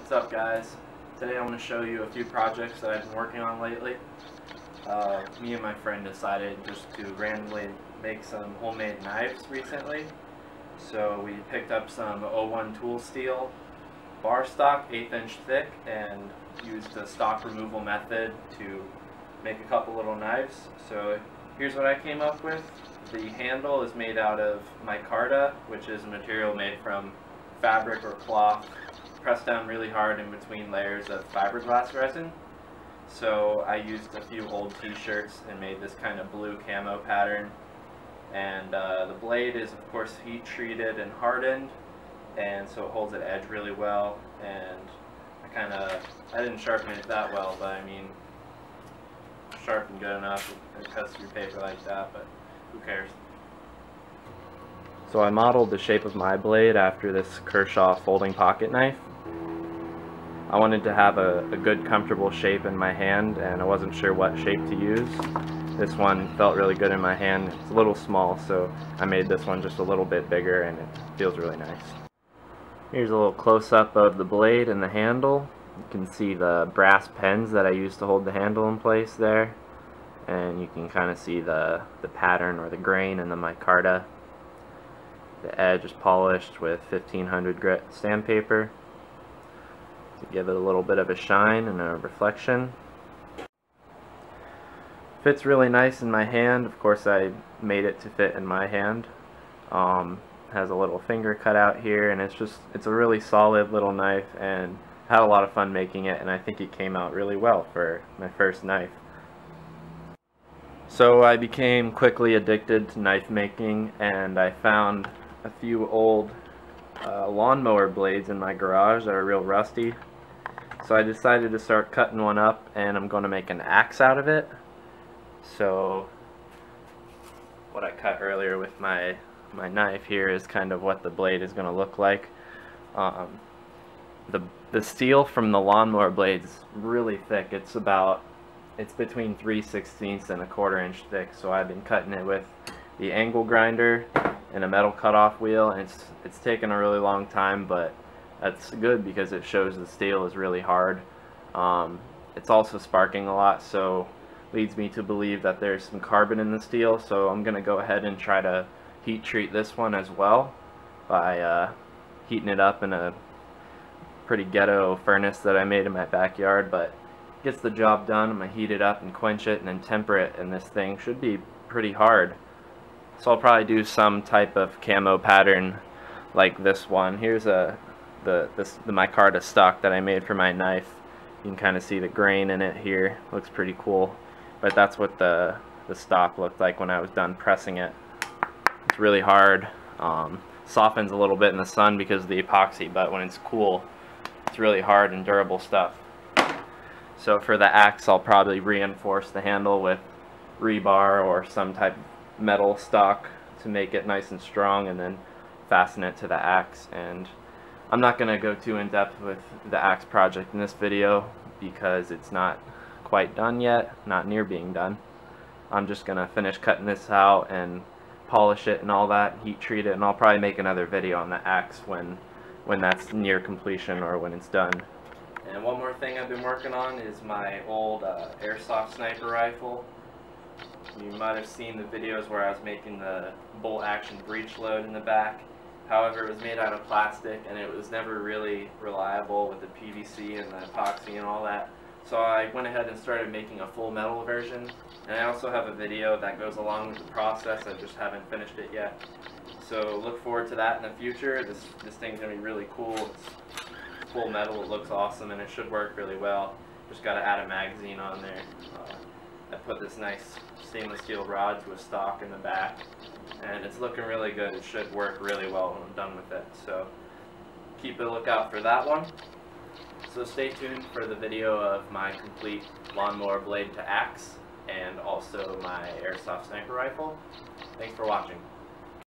What's up, guys? Today I want to show you a few projects that I've been working on lately. Me and my friend decided just to randomly make some homemade knives recently. So we picked up some 01 tool steel bar stock, 1/8 inch thick, and used the stock removal method to make a couple little knives. So here's what I came up with. The handle is made out of micarta, which is a material made from fabric or cloth, pressed down really hard in between layers of fiberglass resin. So I used a few old t-shirts and made this kind of blue camo pattern. And the blade is of course heat treated and hardened, and so it holds an edge really well. And I didn't sharpen it that well, but I mean, sharpened good enough. It cuts through paper like that, but who cares? So I modeled the shape of my blade after this Kershaw folding pocket knife. I wanted to have a good comfortable shape in my hand, and I wasn't sure what shape to use. This one felt really good in my hand. It's a little small, so I made this one just a little bit bigger, and it feels really nice. Here's a little close-up of the blade and the handle. You can see the brass pens that I used to hold the handle in place there, and you can kind of see the pattern or the grain in the micarta. The edge is polished with 1500 grit sandpaper to give it a little bit of a shine and a reflection. Fits really nice in my hand. Of course, I made it to fit in my hand. Has a little finger cut out here, and it's a really solid little knife, and I had a lot of fun making it, and I think it came out really well for my first knife. So I became quickly addicted to knife making, and I found a few old lawnmower blades in my garage that are real rusty. So I decided to start cutting one up, and I'm going to make an axe out of it. So what I cut earlier with my knife here is kind of what the blade is going to look like. The steel from the lawnmower blade is really thick. It's between 3/16 and 1/4 inch thick. So I've been cutting it with the angle grinder and a metal cutoff wheel, and it's taken a really long time, but that's good because it shows the steel is really hard. It's also sparking a lot, so leads me to believe that there's some carbon in the steel. So I'm gonna go ahead and try to heat treat this one as well by heating it up in a pretty ghetto furnace that I made in my backyard, but gets the job done. I'm gonna heat it up and quench it and then temper it, and this thing should be pretty hard. So I'll probably do some type of camo pattern like this one. Here's the micarta stock that I made for my knife. You can kind of see the grain in it here. Looks pretty cool. But that's what the stock looked like when I was done pressing it. It's really hard. Softens a little bit in the sun because of the epoxy, but when it's cool, it's really hard and durable stuff. So for the axe, I'll probably reinforce the handle with rebar or some type of metal stock to make it nice and strong, and then fasten it to the axe. And I'm not going to go too in depth with the axe project in this video because it's not quite done yet, not near being done. I'm just going to finish cutting this out and polish it and all that, heat treat it, and I'll probably make another video on the axe when that's near completion or when it's done. And one more thing I've been working on is my old Airsoft Sniper rifle. You might have seen the videos where I was making the bolt action breech load in the back. However, it was made out of plastic, and it was never really reliable with the PVC and the epoxy and all that. So I went ahead and started making a full metal version. And I also have a video that goes along with the process. I just haven't finished it yet. So look forward to that in the future. This thing's going to be really cool. It's full metal, it looks awesome, and it should work really well. Just got to add a magazine on there. I put this nice stainless steel rod to a stock in the back, and it's looking really good. It should work really well when I'm done with it. So keep a lookout for that one. So stay tuned for the video of my complete lawnmower blade to axe, and also my Airsoft Sniper rifle. Thanks for watching.